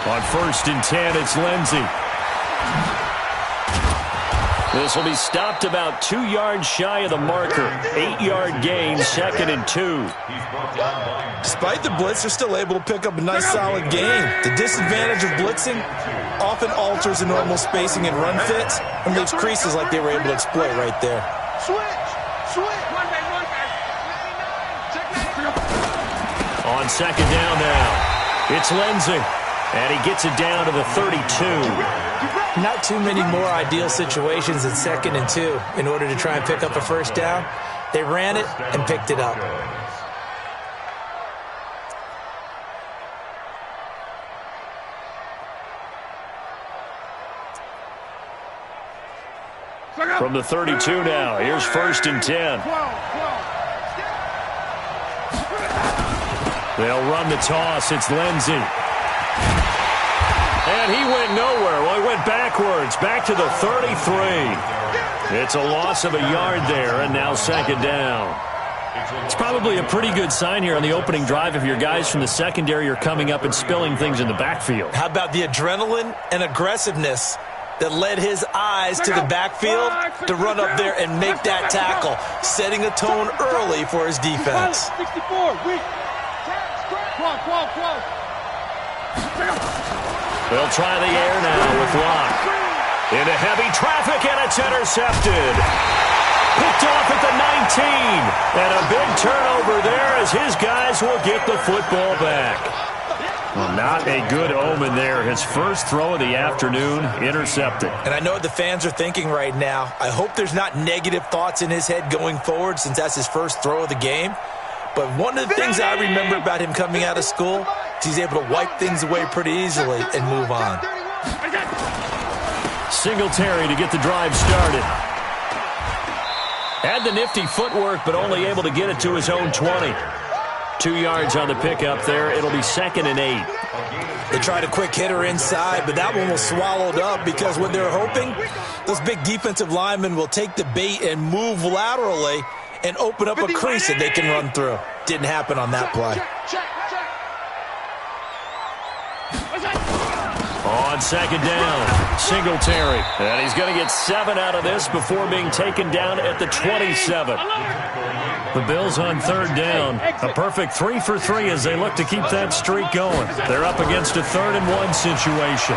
On 1st and 10, it's Lindsey. This will be stopped about 2 yards shy of the marker. 8-yard gain, 2nd and 2. Despite the blitz, they're still able to pick up a nice, solid gain. The disadvantage of blitzing often alters the normal spacing and run fits and leaves creases like they were able to exploit right there. On 2nd down now, it's Lindsey. And he gets it down to the 32. Not too many more ideal situations in 2nd and 2 in order to try and pick up a first down. They ran it and picked it up. From the 32 now, here's 1st and 10. They'll run the toss. It's Lindsey. And he went nowhere. Well, he went backwards, back to the 33. It's a loss of a yard there, and now 2nd down. It's probably a pretty good sign here on the opening drive if your guys from the secondary are coming up and spilling things in the backfield. How about the adrenaline and aggressiveness that led his eyes to the backfield to run up there and make that tackle, setting a tone early for his defense. 64, weak. They'll try the air now with Locke. Into heavy traffic, and it's intercepted. Picked off at the 19. And a big turnover there as his guys will get the football back. Well, not a good omen there. His first throw of the afternoon, intercepted. And I know what the fans are thinking right now. I hope there's not negative thoughts in his head going forward since that's his first throw of the game. But one of the things I remember about him coming out of school is he's able to wipe things away pretty easily and move on. Singletary to get the drive started. Had the nifty footwork, but only able to get it to his own 20. 2 yards on the pickup there. It'll be 2nd and 8. They tried a quick hitter inside, but that one was swallowed up because when they're hoping, those big defensive linemen will take the bait and move laterally and open up a crease that they can run through. Didn't happen on that play. On 2nd down, Singletary. And he's going to get 7 out of this before being taken down at the 27. The Bills on 3rd down. A perfect 3 for 3 as they look to keep that streak going. They're up against a 3rd and 1 situation.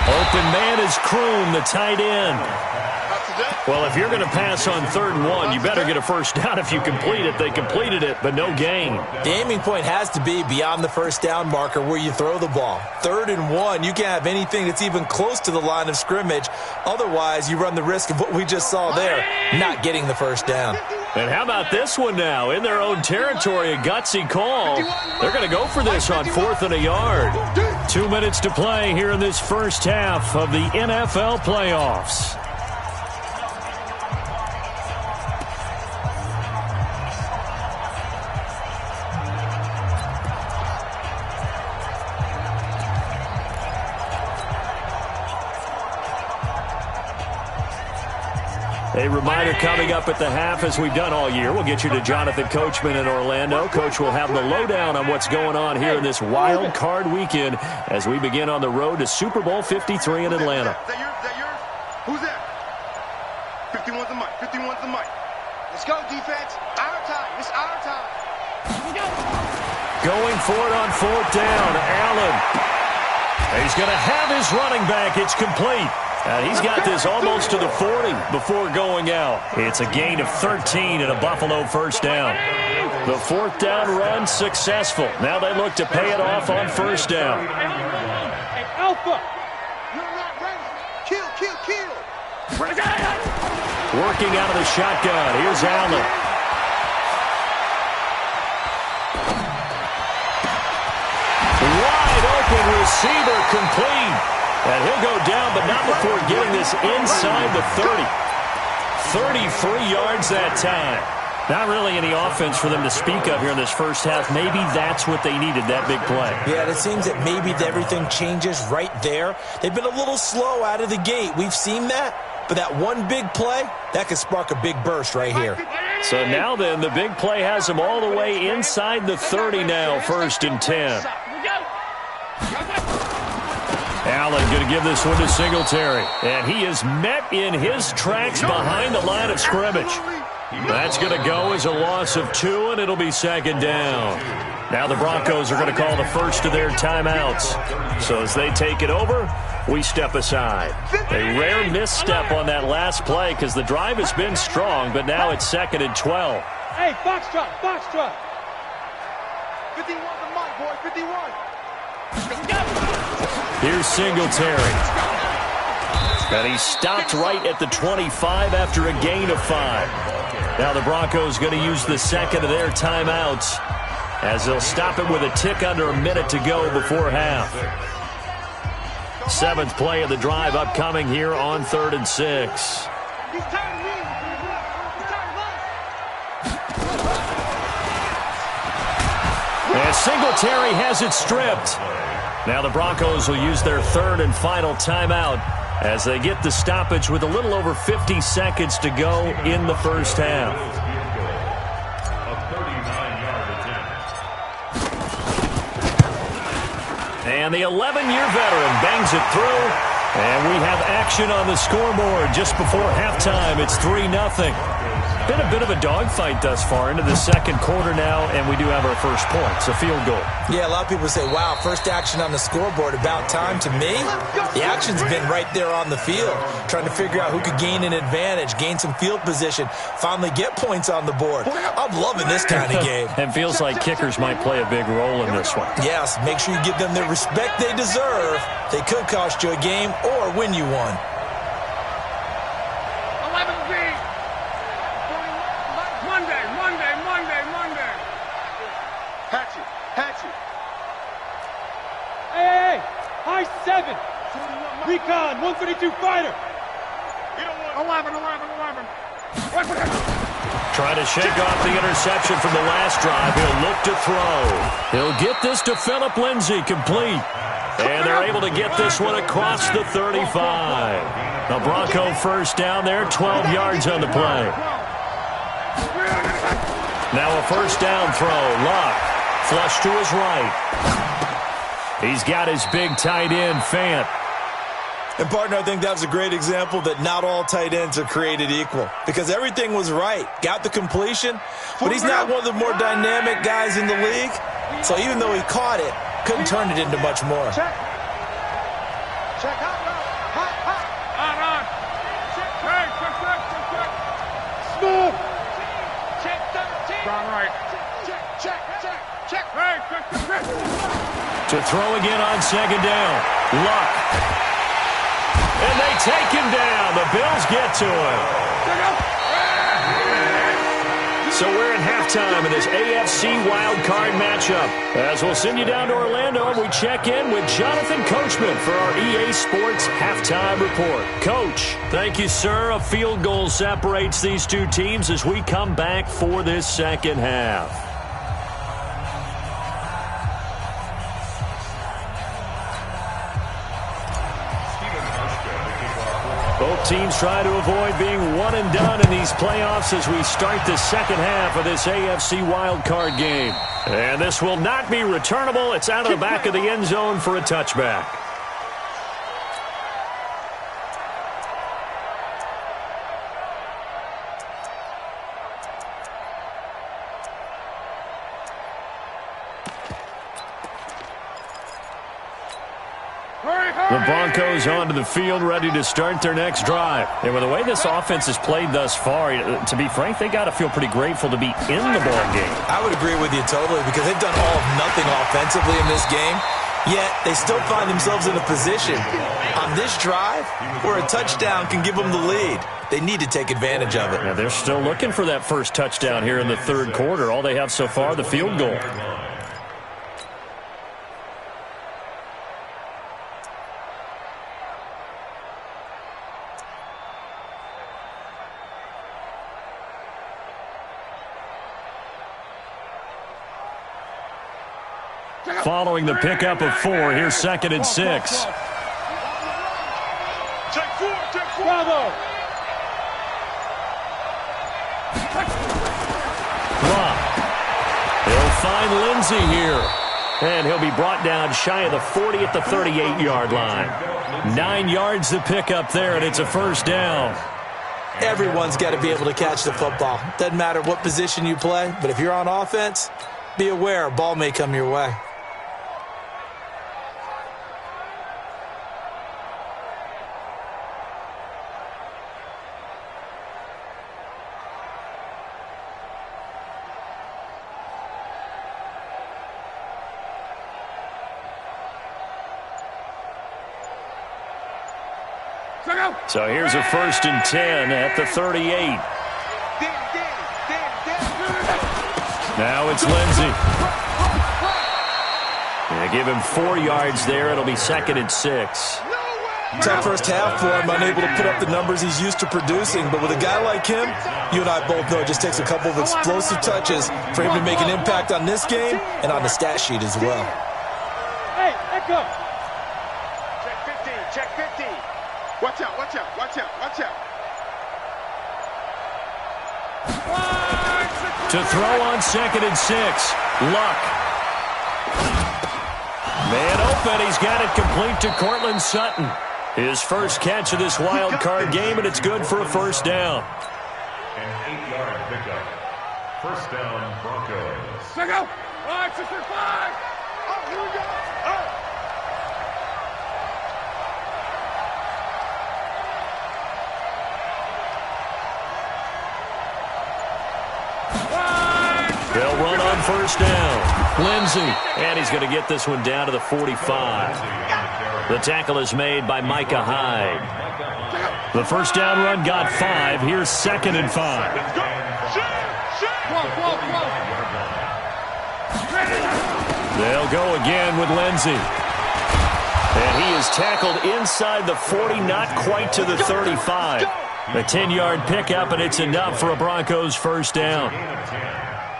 Open man is Kroon, the tight end. Well, if you're going to pass on 3rd and 1, you better get a first down if you complete it. They completed it, but no gain. The aiming point has to be beyond the first down marker where you throw the ball. 3rd and 1, you can't have anything that's even close to the line of scrimmage. Otherwise, you run the risk of what we just saw there, not getting the first down. And how about this one now? In their own territory, a gutsy call. They're going to go for this on 4th and a yard. 2 minutes to play here in this first half of the NFL playoffs. A reminder coming up at the half, as we've done all year. We'll get you to Jonathan Coachman in Orlando. Coach will have the lowdown on what's going on here in this wild card weekend as we begin on the road to Super Bowl 53 in Atlanta. Is that yours? Who's that? 51's the mic. 51's the mic. Let's go, defense. Our time. It's our time. Going for it on 4th down. Allen. He's going to have his running back. It's complete. And he's got this almost to the 40 before going out. It's a gain of 13 and a Buffalo first down. The 4th down run successful. Now they look to pay it off on 1st down. Hey, Alpha. You're not ready. Kill, kill, kill. Working out of the shotgun. Here's Allen. Wide open receiver complete. And he'll go down, but not before getting this inside the 30. 33 yards that time. Not really any offense for them to speak of here in this first half. Maybe that's what they needed, that big play. Yeah, it seems that maybe everything changes right there. They've been a little slow out of the gate. We've seen that. But that one big play, that could spark a big burst right here. So now then, the big play has him all the way inside the 30 now, 1st and 10. Allen going to give this one to Singletary. And he is met in his tracks behind the line of scrimmage. That's going to go as a loss of 2, and it'll be 2nd down. Now the Broncos are going to call the first of their timeouts. So as they take it over, we step aside. A rare misstep on that last play because the drive has been strong, but now it's 2nd and 12. Hey, foxtrot, foxtrot. 51 the mic, boy, 51. Here's Singletary. And he stopped right at the 25 after a gain of 5. Now the Broncos going to use the second of their timeouts as they'll stop it with a tick under a minute to go before half. 7th play of the drive upcoming here on 3rd and 6. He's tired of me. He's tired of us. And Singletary has it stripped. Now the Broncos will use their 3rd and final timeout as they get the stoppage with a little over 50 seconds to go in the first half. And the 11-year veteran bangs it through. And we have action on the scoreboard just before halftime. It's 3-0. Been a bit of a dogfight thus far into the second quarter now, and we do have our first point. It's a field goal. Yeah, a lot of people say, wow, first action on the scoreboard, about time. To me, the action's been right there on the field, trying to figure out who could gain an advantage, gain some field position, finally get points on the board. I'm loving this kind of game. And feels like kickers might play a big role in this one. Yes, make sure you give them the respect they deserve. They could cost you a game or win you one. Hey, high 7. Recon, 132 fighter. 11. Trying to shake off the interception from the last drive. He'll look to throw. He'll get this to Phillip Lindsay, complete. And they're able to get this one across the 35. The Bronco first down there, 12 yards on the play. Now a first down throw. Luck, flush to his right. He's got his big tight end, Fant. And, partner, I think that was a great example that not all tight ends are created equal because everything was right. Got the completion, but he's not one of the more dynamic guys in the league. So even though he caught it, couldn't turn it into much more. Check. Check. Hot. On. Check. Smooth. Check 13. Wrong right. Check. Hey, check. To throw again on second down. Luck. And they take him down. The Bills get to him. So we're at halftime in this AFC wildcard matchup. As we'll send you down to Orlando, and we check in with Jonathan Coachman for our EA Sports Halftime Report. Coach, thank you, sir. A field goal separates these two teams as we come back for this second half. Both teams try to avoid being one and done in these playoffs as we start the second half of this AFC wildcard game. And this will not be returnable. It's out of the back of the end zone for a touchback. The Broncos onto the field, ready to start their next drive. And with the way this offense has played thus far, to be frank, they got to feel pretty grateful to be in the ball game. I would agree with you totally because they've done all of nothing offensively in this game, yet they still find themselves in a position on this drive where a touchdown can give them the lead. They need to take advantage of it. Now, they're still looking for that first touchdown here in the third quarter. All they have so far, the field goal. Following the pickup of 4, here's 2nd and 6. Check 4. Bravo. find Lindsey here. And he'll be brought down shy of the 40 at the 38-yard line. 9 yards to pick up there, and it's a first down. Everyone's got to be able to catch the football. Doesn't matter what position you play, but if you're on offense, be aware a ball may come your way. So here's a 1st and 10 at the 38. Now it's Lindsey. They give him 4 yards there. It'll be 2nd and 6. Tough first half for him, unable to put up the numbers he's used to producing. But with a guy like him, you and I both know it just takes a couple of explosive touches for him to make an impact on this game and on the stat sheet as well. Hey, echo. Check 15. Watch out. To throw on 2nd and 6. Luck. Man open. He's got it complete to Courtland Sutton. His first catch of this wild card game, and it's good for a first down. An 8-yard pickup. First down, Broncos. Check out. 5, 6, 5. Oh, here we go. Oh. They'll run on first down. Lindsey, and he's going to get this one down to the 45. The tackle is made by Micah Hyde. The first down run got 5. Here's 2nd and 5. They'll go again with Lindsey. And he is tackled inside the 40, not quite to the 35. A 10-yard pickup, and it's enough for a Broncos first down.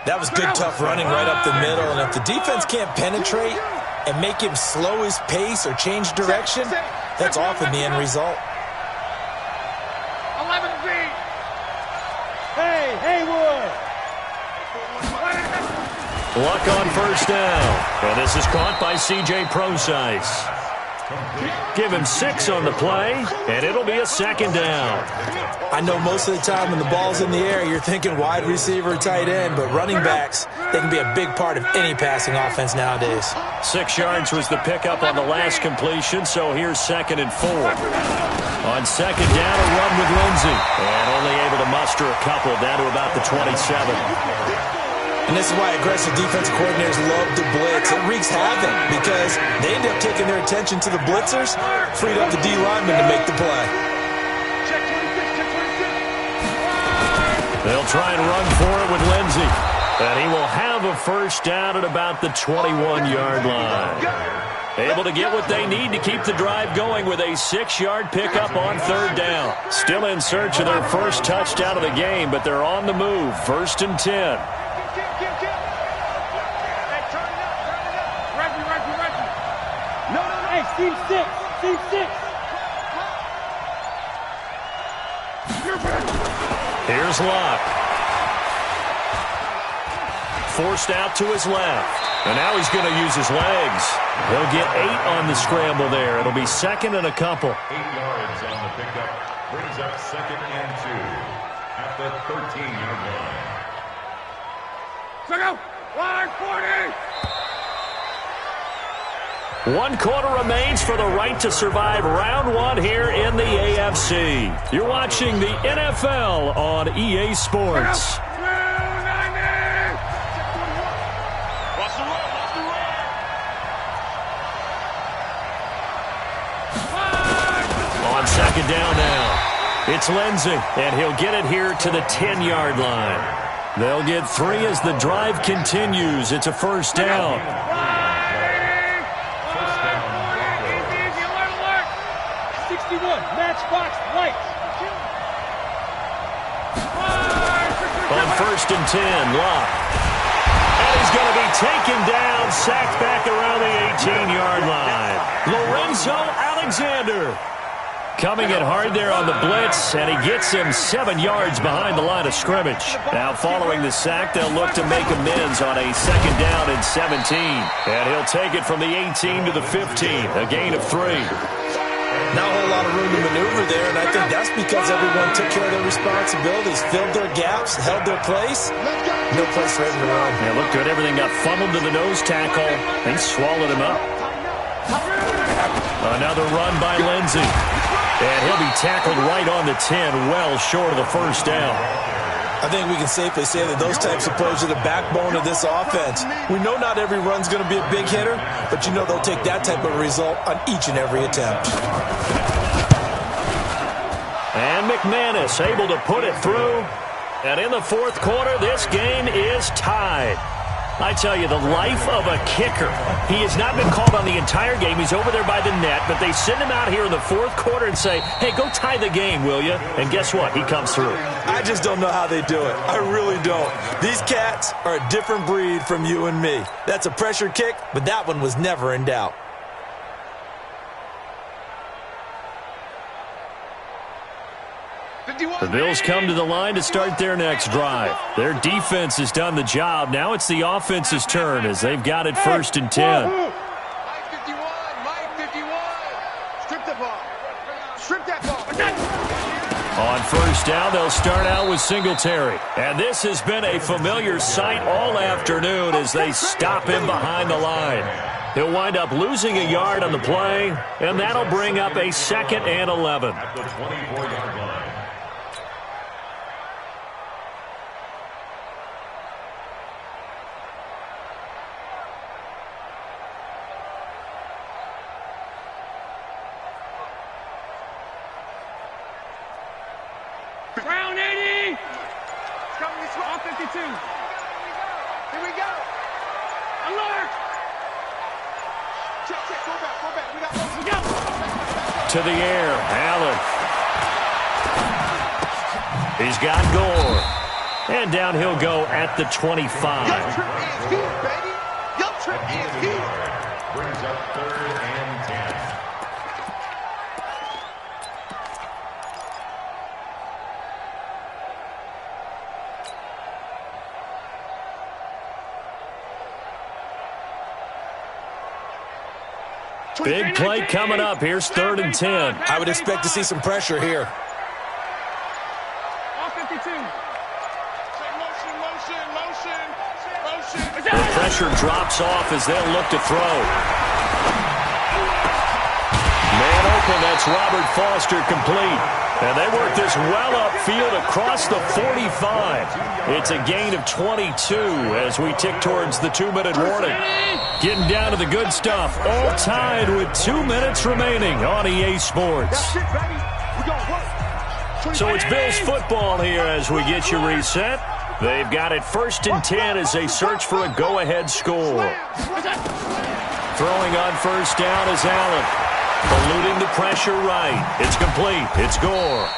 That was good, tough running right up the middle. And if the defense can't penetrate and make him slow his pace or change direction, that's often the end result. 11B. Hey, Haywood. Luck on first down. And this is caught by C.J. Prosise. Give him 6 on the play, and it'll be a 2nd down. I know most of the time when the ball's in the air, you're thinking wide receiver, tight end, but running backs, they can be a big part of any passing offense nowadays. 6 yards was the pickup on the last completion, so here's 2nd and 4. On 2nd down, a run with Lindsey, and only able to muster a couple down to about the 27. And this is why aggressive defensive coordinators love to blitz. It wreaks havoc because they end up taking their attention to the blitzers, freed up the D lineman to make the play. They'll try and run for it with Lindsey. And he will have a first down at about the 21-yard line. Able to get what they need to keep the drive going with a 6-yard pickup on 3rd down. Still in search of their first touchdown of the game, but they're on the move. 1st and 10. Team 6. Here's Luck. Forced out to his left. And now he's going to use his legs. He'll get 8 on the scramble there. It'll be 2nd and a couple. 8 yards on the pickup. Brings up 2nd and 2 at the 13-yard line. Check out. 140. 1 quarter remains for the right to survive round 1 here in the AFC. You're watching the NFL on EA Sports. On 2nd down now, it's Lindsey, and he'll get it here to the 10-yard line. They'll get 3 as the drive continues. It's a first down. 61, matchbox lights. On 1st and 10, Luck. And he's going to be taken down, sacked back around the 18-yard line. Lorenzo Alexander. Coming in hard there on the blitz, and he gets him 7 yards behind the line of scrimmage. Now following the sack, they'll look to make amends on a 2nd down and 17. And he'll take it from the 18 to the 15, a gain of 3. Not a whole lot of room to maneuver there, and I think that's because everyone took care of their responsibilities, filled their gaps, held their place. No place for him to run. Yeah, looked good. Everything got funneled to the nose tackle. They swallowed him up. Another run by Lindsey. And he'll be tackled right on the 10, well short of the 1st down. I think we can safely say that those types of plays are the backbone of this offense. We know not every run's going to be a big hitter, but you know they'll take that type of result on each and every attempt. And McManus able to put it through. And in the 4th quarter, this game is tied. I tell you, the life of a kicker. He has not been called on the entire game. He's over there by the net, but they send him out here in the 4th quarter and say, hey, go tie the game, will you? And guess what? He comes through. I just don't know how they do it. I really don't. These cats are a different breed from you and me. That's a pressure kick, but that one was never in doubt. The Bills come to the line to start their next drive. Their defense has done the job. Now it's the offense's turn as they've got it 1st and 10. Mike 51, Mike 51. Strip the ball. Strip that ball. On 1st down, they'll start out with Singletary. And this has been a familiar sight all afternoon as they stop him behind the line. He'll wind up losing a yard on the play, and that'll bring up a 2nd and 11. At the 24-yard line. Ground 80. Coming this way. All 52. Here we go. Alert. Check, check. Go back. We got We go. To the air, Allen. He's got Gore. And down he'll go at the 25. Your trip is here, baby. Your trip is here. Brings up 3rd and 10. Big play coming up. Here's 3rd and 10. I would expect to see some pressure here. All 52. The pressure drops off as they'll look to throw. Man open, that's Robert Foster complete. And they work this well upfield across the 45. It's a gain of 22 as we tick towards the 2-minute warning. Getting down to the good stuff. All tied with 2 minutes remaining on EA Sports. That's it, baby. We're going to work. So it's Bills football here as we get you reset. They've got it 1st and 10 as they search for a go-ahead score. Throwing on 1st down is Allen. Eluding the pressure right. It's complete. It's Gore.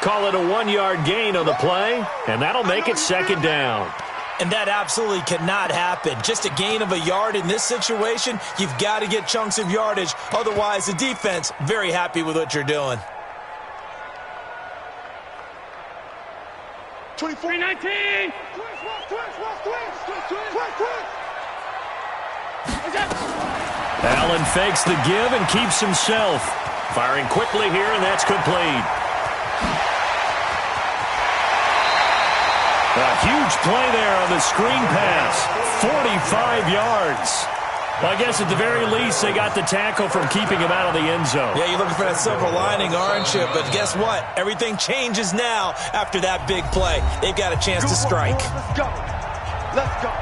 Call it a 1-yard gain on the play, and that'll make it 2nd down. And that absolutely cannot happen. Just a gain of a yard in this situation, you've got to get chunks of yardage. Otherwise, the defense, very happy with what you're doing. 24. 319. Allen fakes the give and keeps himself. Firing quickly here, and that's complete. A huge play there on the screen pass. 45 yards. Well, I guess at the very least, they got the tackle from keeping him out of the end zone. Yeah, you're looking for that silver lining, aren't you? But guess what? Everything changes now after that big play. They've got a chance to strike. Let's go. Let's go.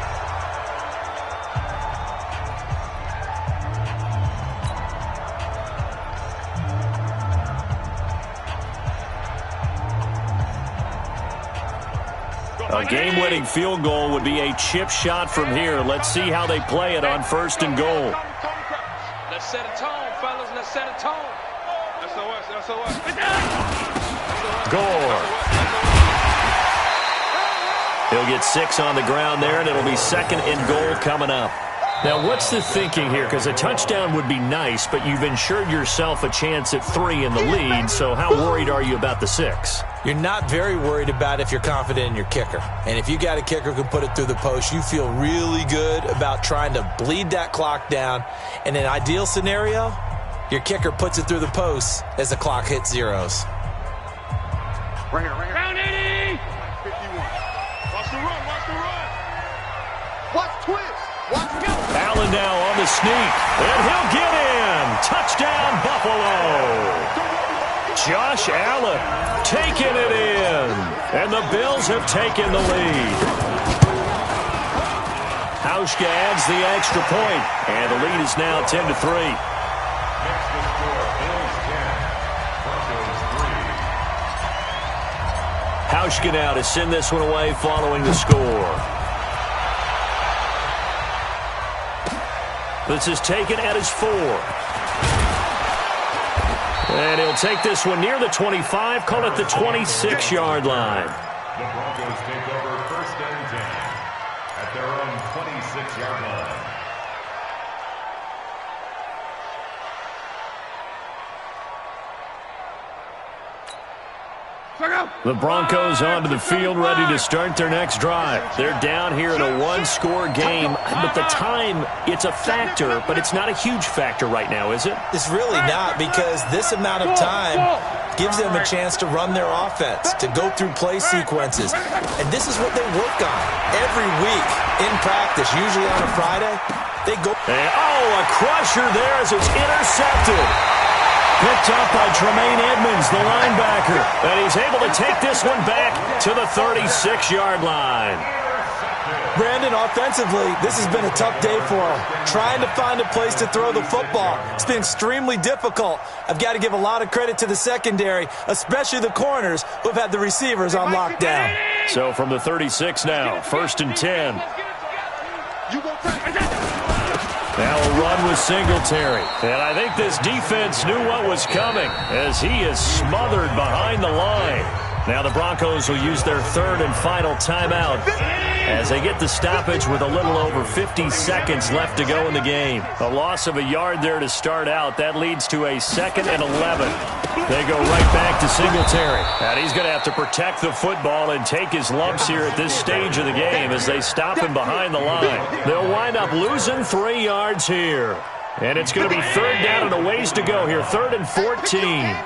A game-winning field goal would be a chip shot from here. Let's see how they play it on 1st and goal. Let's set a tone, fellas. Let's set a tone. SOS. Gore. He'll get 6 on the ground there, and it'll be 2nd and goal coming up. Now, what's the thinking here? Because a touchdown would be nice, but you've ensured yourself a chance at 3 in the lead, so how worried are you about the 6? You're not very worried about if you're confident in your kicker. And if you got a kicker who can put it through the post, you feel really good about trying to bleed that clock down. In an ideal scenario, your kicker puts it through the post as the clock hits zeros. Right here. Round 80! 51. Watch the run, watch the run. Watch twist. Watch go. Allen now on the sneak, and he'll get in. Touchdown, Buffalo. Josh Allen taking it in, and the Bills have taken the lead. Hauschka adds the extra point, and the lead is now 10-3. Next to score, Bills 10, Broncos 3. Hauschka now to send this one away following the score. This is taken at his 4. And he'll take this one near the 25, call it the 26-yard line. The Broncos take over 1st and 10 at their own 26-yard line. The Broncos onto the field ready to start their next drive. They're down here in a one-score game, but the time, it's a factor, but it's not a huge factor right now, is it? It's really not, because this amount of time gives them a chance to run their offense, to go through play sequences. And this is what they work on every week in practice, usually on a Friday. They go. And, a crusher there as it's intercepted. Picked up by Tremaine Edmonds, the linebacker. And he's able to take this one back to the 36-yard line. Brandon, offensively, this has been a tough day for him. Trying to find a place to throw the football. It's been extremely difficult. I've got to give a lot of credit to the secondary, especially the corners who have had the receivers on lockdown. So from the 36 now, 1st and 10. Now a run with Singletary. And I think this defense knew what was coming as he is smothered behind the line. Now the Broncos will use their 3rd and final timeout as they get the stoppage with a little over 50 seconds left to go in the game. A loss of a yard there to start out. That leads to a 2nd and 11. They go right back to Singletary. And he's going to have to protect the football and take his lumps here at this stage of the game as they stop him behind the line. They'll wind up losing 3 yards here. And it's going to be 3rd down and a ways to go here. 3rd and 14.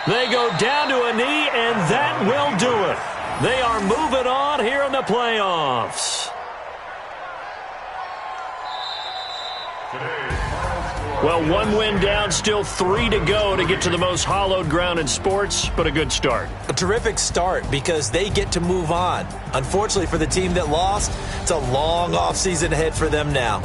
They go down to a knee, and that will do it. They are moving on here in the playoffs. Well, 1 win down, still 3 to go to get to the most hallowed ground in sports, but a good start. A terrific start because they get to move on. Unfortunately for the team that lost, it's a long offseason ahead for them now.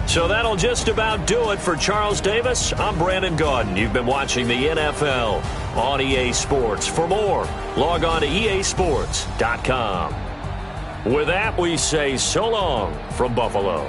So that'll just about do it for Charles Davis. I'm Brandon Gaudin. You've been watching the NFL on EA Sports. For more, log on to easports.com. With that, we say so long from Buffalo.